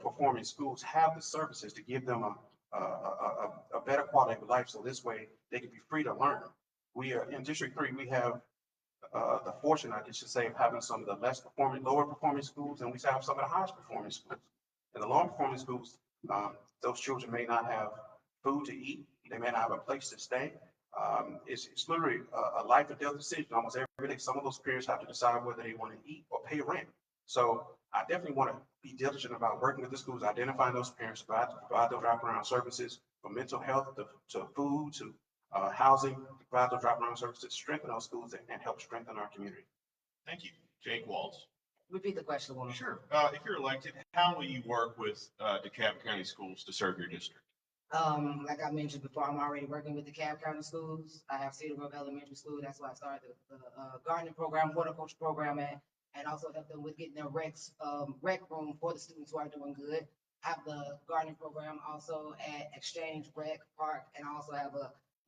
performing schools have the services to give them a better quality of life, so this way they can be free to learn. We are in District 3, we have the fortune, I should say, of having some of the lower performing schools, and we have some of the highest performing schools. In the lower performing schools, those children may not have food to eat, they may not have a place to stay. It's literally a life or death decision almost every day. Some of those parents have to decide whether they want to eat or pay rent. So I definitely want to be diligent about working with the schools, identifying those parents, provide those wraparound services from mental health to food to housing, provide those wraparound services to strengthen our schools and help strengthen our community. Thank you. Jake Walls. Repeat the question, woman. Sure. If you're elected, how will you work with DeKalb County Schools to serve your district? Like I mentioned before, I'm already working with the DeKalb County schools. I have Cedar Grove Elementary School. That's why I started the gardening program, horticulture program at, and also help them with getting their rec room for the students who are doing good. I have the gardening program also at Exchange Rec Park, and I also have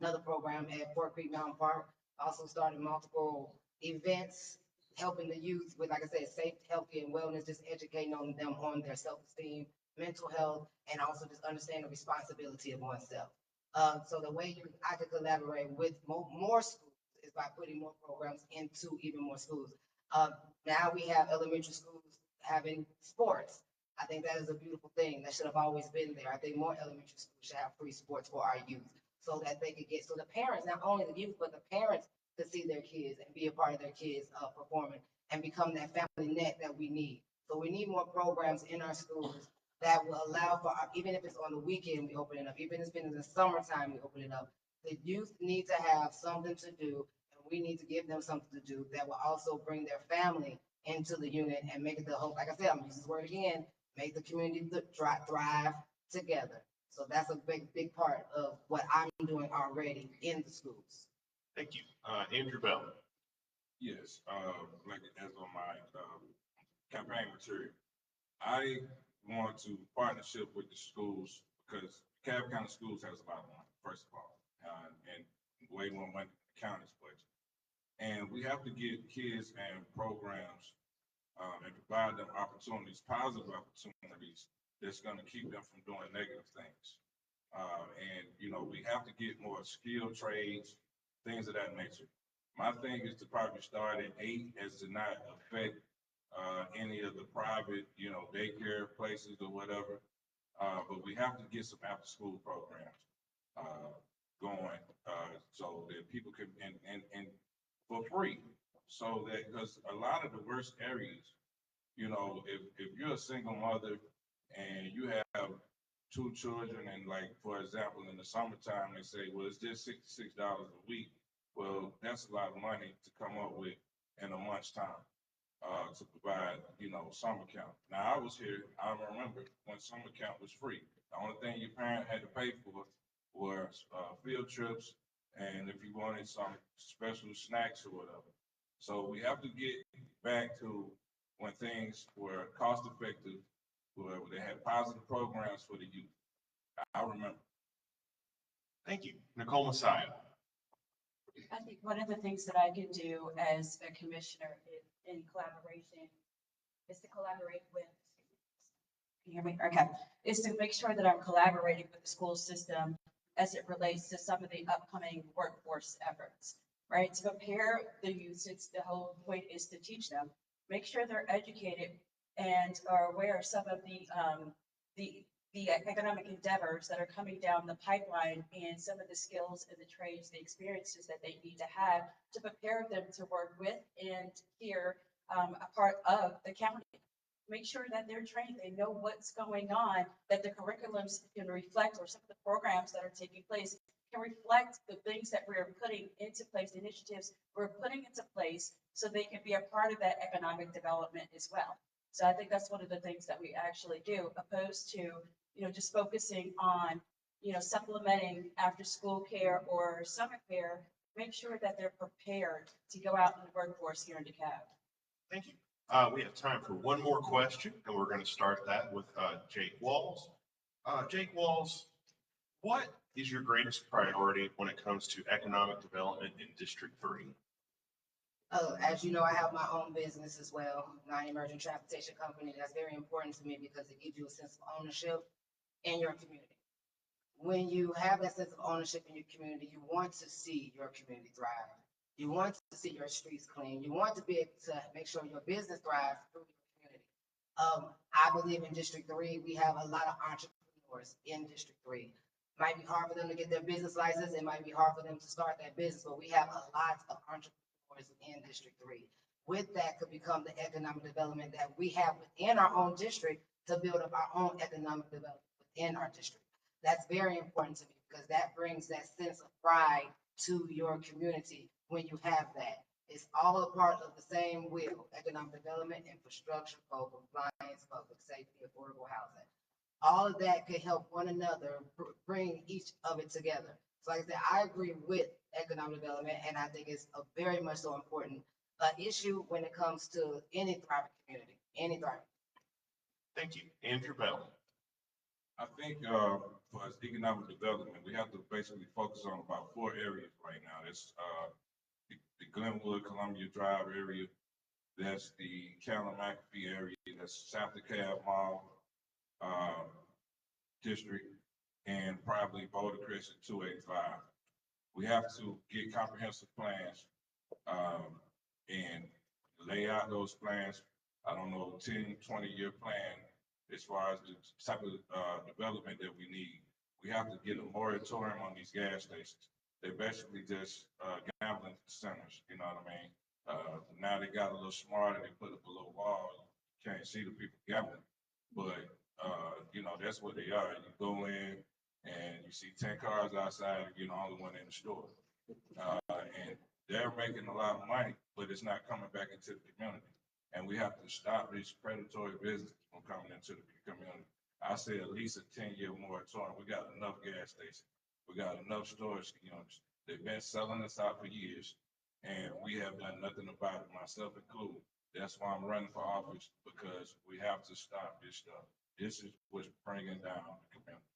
another program at Fort Creek Mountain Park. Also started multiple events, helping the youth with, like I said, safe, healthy, and wellness, just educating on them on their self-esteem, mental health, and also just understand the responsibility of oneself. So the way I could collaborate with more schools is by putting more programs into even more schools. Now we have elementary schools having sports. I think that is a beautiful thing. That should have always been there. I think more elementary schools should have free sports for our youth so that they could get, so the parents, not only the youth, but the parents could see their kids and be a part of their kids performing and become that family net that we need. So we need more programs in our schools that will allow for, even if it's on the weekend, we open it up, even if it's in the summertime, we open it up. The youth need to have something to do, and we need to give them something to do that will also bring their family into the unit and make it the whole, like I said, I'm gonna use this word again, make the community thrive together. So that's a big part of what I'm doing already in the schools. Thank you. Andrew Bell. Yes, like as on my campaign material, I want to partnership with the schools because DeKalb County Schools has a lot of money, first of all, and way more money than the county's budget. And we have to get kids and programs and provide them opportunities, positive opportunities that's going to keep them from doing negative things. And, you know, we have to get more skilled trades, things of that nature. My thing is to probably start at 8 as to not affect any of the private, you know, daycare places or whatever. But we have to get some after school programs going so that people can, and for free. So that, because a lot of the worst areas, you know, if you're a single mother and you have 2 children, and like, for example, in the summertime, they say, well, it's just $66 a week. Well, that's a lot of money to come up with in a month's time to provide, you know, summer camp. Now, I was here, I remember when summer camp was free. The only thing your parent had to pay for were field trips and if you wanted some special snacks or whatever. So we have to get back to when things were cost effective, where they had positive programs for the youth. I remember. Thank you. Nicole Massiah. I think one of the things that I can do as a commissioner in collaboration is to collaborate with, can you hear me? Okay, is to make sure that I'm collaborating with the school system as it relates to some of the upcoming workforce efforts, right? To prepare the youth, it's the whole point is to teach them, make sure they're educated and are aware of some of the economic endeavors that are coming down the pipeline and some of the skills and the trades, the experiences that they need to have to prepare them to work with and here a part of the county. Make sure that they're trained, they know what's going on, that the curriculums can reflect, or some of the programs that are taking place can reflect the things that we're putting into place, the initiatives we're putting into place, so they can be a part of that economic development as well. So I think that's one of the things that we actually do, opposed to, you know, just focusing on, you know, supplementing after school care or summer care. Make sure that they're prepared to go out in the workforce here in DeKalb. Thank you. We have time for one more question, and we're going to start that with Jake Walls. Jake Walls, what is your greatest priority when it comes to economic development in District 3? As you know, I have my own business as well, non-emergent transportation company. That's very important to me because it gives you a sense of ownership in your community. When you have that sense of ownership in your community, you want to see your community thrive. You want to see your streets clean. You want to be able to make sure your business thrives through your community. I believe in District 3, we have a lot of entrepreneurs in District 3. Might be hard for them to get their business license. It might be hard for them to start that business, but we have a lot of entrepreneurs in District 3. With that could become the economic development that we have within our own district to build up our own economic development within our district. That's very important to me because that brings that sense of pride to your community when you have that. It's all a part of the same wheel: economic development, infrastructure, code compliance, public safety, affordable housing. All of that could help one another bring each of it together. So like I said, I agree with economic development, and I think it's a very much so important issue when it comes to any thriving community, any thriving. Thank you. Andrew Bell. I think, for us economic development, we have to basically focus on about 4 areas right now. That's, the Glenwood, Columbia Drive area. That's the Candler-McAfee area. That's South DeKalb Mall, district, and probably Boulder Crest at 285. We have to get comprehensive plans, and lay out those plans. I don't know, 10, 20-year plan as far as the type of development that we need. We have to get a moratorium on these gas stations. They're basically just gambling centers, you know what I mean? Now they got a little smarter, they put up a little wall, you can't see the people gambling. But, you know, that's what they are. You go in and you see 10 cars outside and you're the only one in the store. And they're making a lot of money, but it's not coming back into the community. And we have to stop these predatory businesses from coming into the community. I say at least a 10-year moratorium. We got enough gas stations. We got enough storage units. They've been selling us out for years, and we have done nothing about it, myself included. That's why I'm running for office, because we have to stop this stuff. This is what's bringing down the community.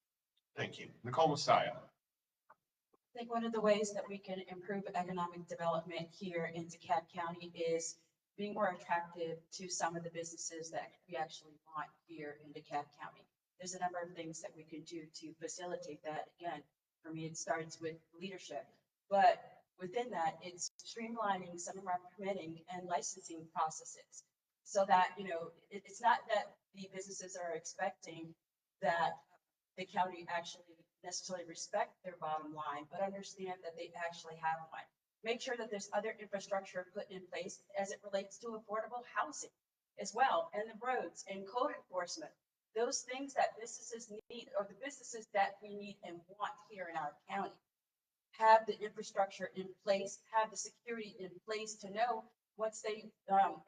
Thank you. Nicole Massiah. I think one of the ways that we can improve economic development here in DeKalb County is being more attractive to some of the businesses that we actually want here in DeKalb County. There's a number of things that we can do to facilitate that. Again, for me, it starts with leadership, but within that, it's streamlining some of our permitting and licensing processes so that, you know, it's not that the businesses are expecting that the county actually necessarily respect their bottom line, but understand that they actually have one. Make sure that there's other infrastructure put in place as it relates to affordable housing as well, and the roads and code enforcement. Those things that businesses need, or the businesses that we need and want here in our county, have the infrastructure in place, have the security in place to know once they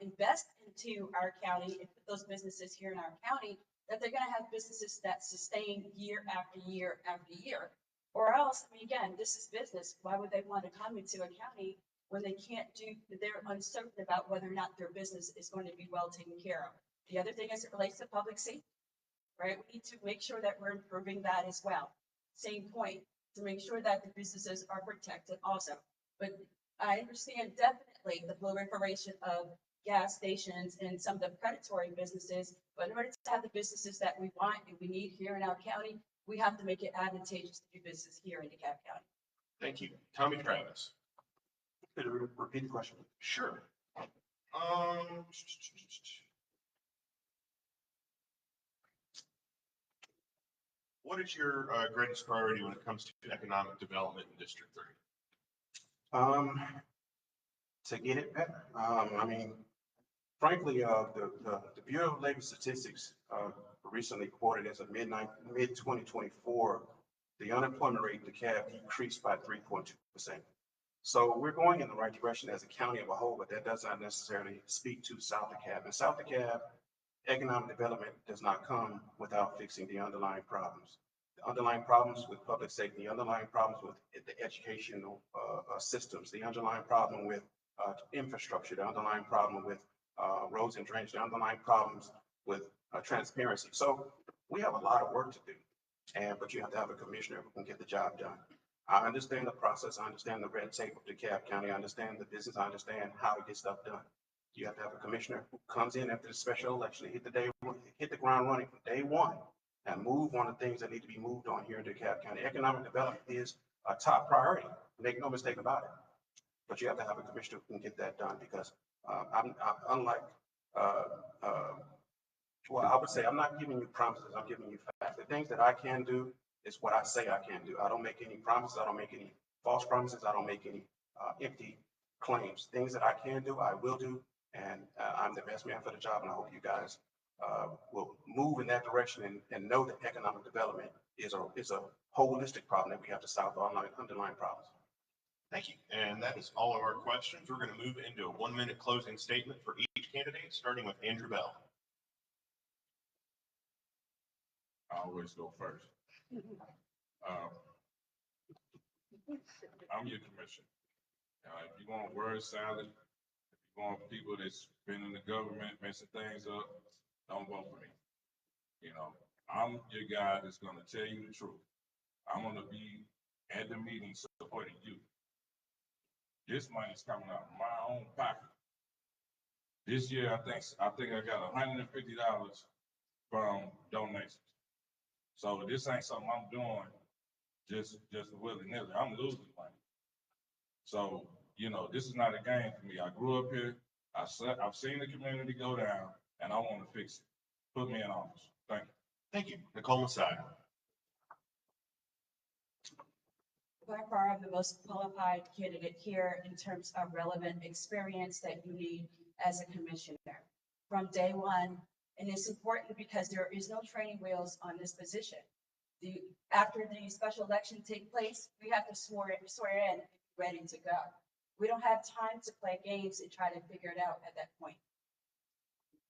invest into our county and put those businesses here in our county, that they're going to have businesses that sustain year after year after year. Or else, I mean, again, this is business. Why would they want to come into a county when they can't do, they're uncertain about whether or not their business is going to be well taken care of? The other thing as it relates to public safety, right? We need to make sure that we're improving that as well. Same point, to make sure that the businesses are protected also. But I understand definitely the proliferation of gas stations and some of the predatory businesses, but in order to have the businesses that we want and we need here in our county, we have to make it advantageous to do business here in DeKalb County. Thank you. Tommy Travis. Could you repeat the question? Sure. What is your greatest priority when it comes to economic development in District 3? To get it better. I mean, frankly, the Bureau of Labor Statistics recently quoted as of mid-2024, the unemployment rate in DeKalb decreased by 3.2%. So we're going in the right direction as a county of a whole, but that does not necessarily speak to South DeKalb. In South DeKalb, economic development does not come without fixing the underlying problems. The underlying problems with public safety, the underlying problems with the educational systems, the underlying problem with infrastructure, the underlying problem with roads and drainage, the underlying problems with transparency. So we have a lot of work to do, but you have to have a commissioner who can get the job done. I understand the process. I understand the red tape of DeKalb County. I understand the business. I understand how to get stuff done. You have to have a commissioner who comes in after the special election and hit the ground running from day one and move on the things that need to be moved on here in DeKalb County. Economic development is a top priority. Make no mistake about it. But you have to have a commissioner who can get that done, because I'm unlike, well, I would say I'm not giving you promises. I'm giving you facts. The things that I can do is what I say I can do. I don't make any promises. I don't make any false promises. I don't make any empty claims. Things that I can do, I will do. And I'm the best man for the job. And I hope you guys will move in that direction and know that economic development is a holistic problem that we have to solve the underlying problems. Thank you. And that is all of our questions. We're going to move into a 1-minute closing statement for each candidate, starting with Andrew Bell. I always go first. I'm your commissioner. If you want word salad, if you want people that's been in the government messing things up, don't vote for me. You know, I'm your guy that's gonna tell you the truth. I'm gonna be at the meeting supporting you. This money's coming out of my own pocket. This year, I think I got $150 from donations. So this ain't something I'm doing just willy-nilly. I'm losing money. So, you know, this is not a game for me. I grew up here. I've seen the community go down, and I want to fix it. Put me in office. Thank you. Thank you. Nicole Massiah. By far, I'm the most qualified candidate here in terms of relevant experience that you need as a commissioner from day one. And it's important because there is no training wheels on this position. After the special election take place, we have to swear in, ready to go. We don't have time to play games and try to figure it out at that point.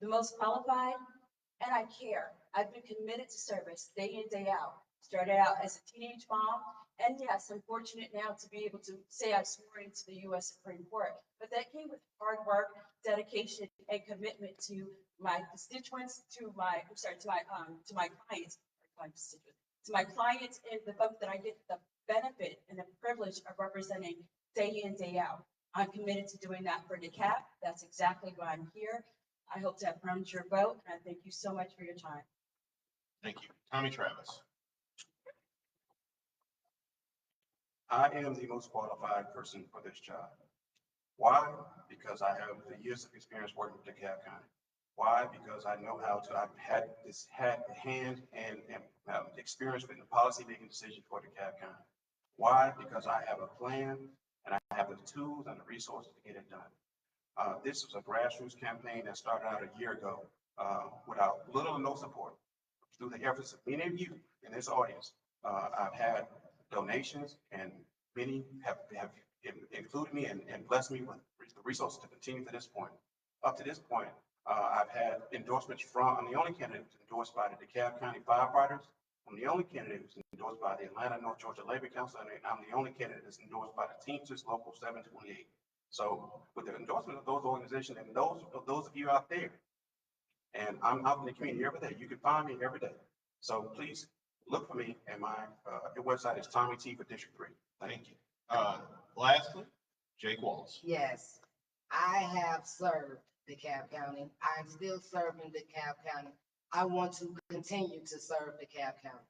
The most qualified, and I care. I've been committed to service day in, day out. Started out as a teenage mom, and yes, I'm fortunate now to be able to say I swore into the U.S. Supreme Court. But that came with hard work, dedication, and commitment to my constituents, to my clients, and the folks that I get the benefit and the privilege of representing day in, day out. I'm committed to doing that for DeKalb. That's exactly why I'm here. I hope to have earned your vote, and I thank you so much for your time. Thank you. Tommy Travis. I am the most qualified person for this job. Why? Because I have the years of experience working with DeKalb County. Why? Because I know how to, I've had hand and experience with the policy making decision for DeKalb County. Why? Because I have a plan and I have the tools and the resources to get it done. This was a grassroots campaign that started out a year ago without little or no support. Through the efforts of many of you in this audience, I've had donations, and many have included me and blessed me with the resources to continue to this point. Up to this point, I've had endorsements from, I'm the only candidate who's endorsed by the DeKalb County firefighters. I'm the only candidate who's endorsed by the Atlanta North Georgia Labor Council, and I'm the only candidate that's endorsed by the Teamsters Local 728. So with the endorsement of those organizations and those of you out there, and I'm out in the community every day, you can find me every day. So please look for me, and my website is Tommy T for District 3. Thank you. Lastly, Jake Walls. Yes, I have served DeKalb County. I'm still serving DeKalb County. I want to continue to serve DeKalb County.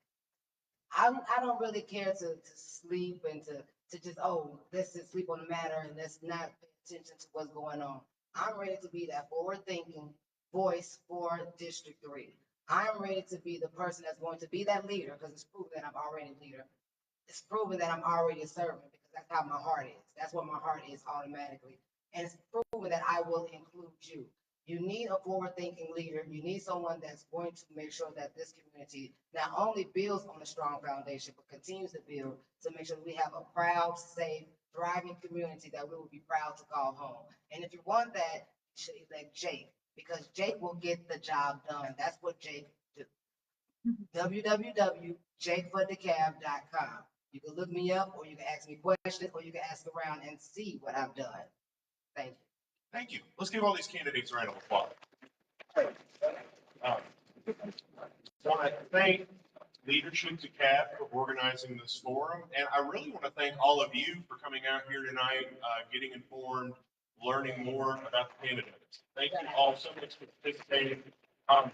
I don't really care to sleep and to just, oh, let's just sleep on the matter and let's not pay attention to what's going on. I'm ready to be that forward-thinking voice for District 3. I'm ready to be the person that's going to be that leader, because it's proven that I'm already a leader. It's proven that I'm already a servant, because that's how my heart is. That's what my heart is automatically. And it's proven that I will include you. You need a forward-thinking leader. You need someone that's going to make sure that this community not only builds on a strong foundation, but continues to build to make sure that we have a proud, safe, thriving community that we will be proud to call home. And if you want that, you should elect Jake, because Jake will get the job done. That's what Jake do. www.jakefordecalb.com. You can look me up, or you can ask me questions, or you can ask around and see what I've done. Thank you. Thank you. Let's give all these candidates a round of applause. I want to thank Leadership DeKalb for organizing this forum, and I really want to thank all of you for coming out here tonight, getting informed, learning more about the candidates. Thank you all so much for participating. I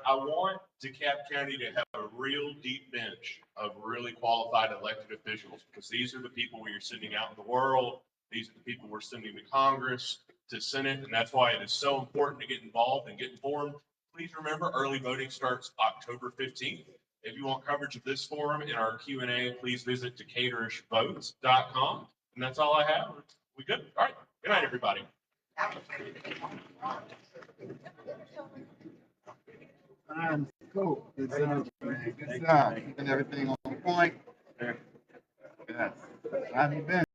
want DeKalb County to have a real deep bench of really qualified elected officials, because these are the people we are sending out in the world. These are the people we're sending to Congress, to Senate, and that's why it is so important to get involved and get informed. Please remember, early voting starts October 15th. If you want coverage of this forum in our Q&A, please visit DecaturishVotes.com. And that's all I have. We good? All right. Good night, everybody. Cool. Good job, man. Good job. Keeping everything on point. Yes. How have you been?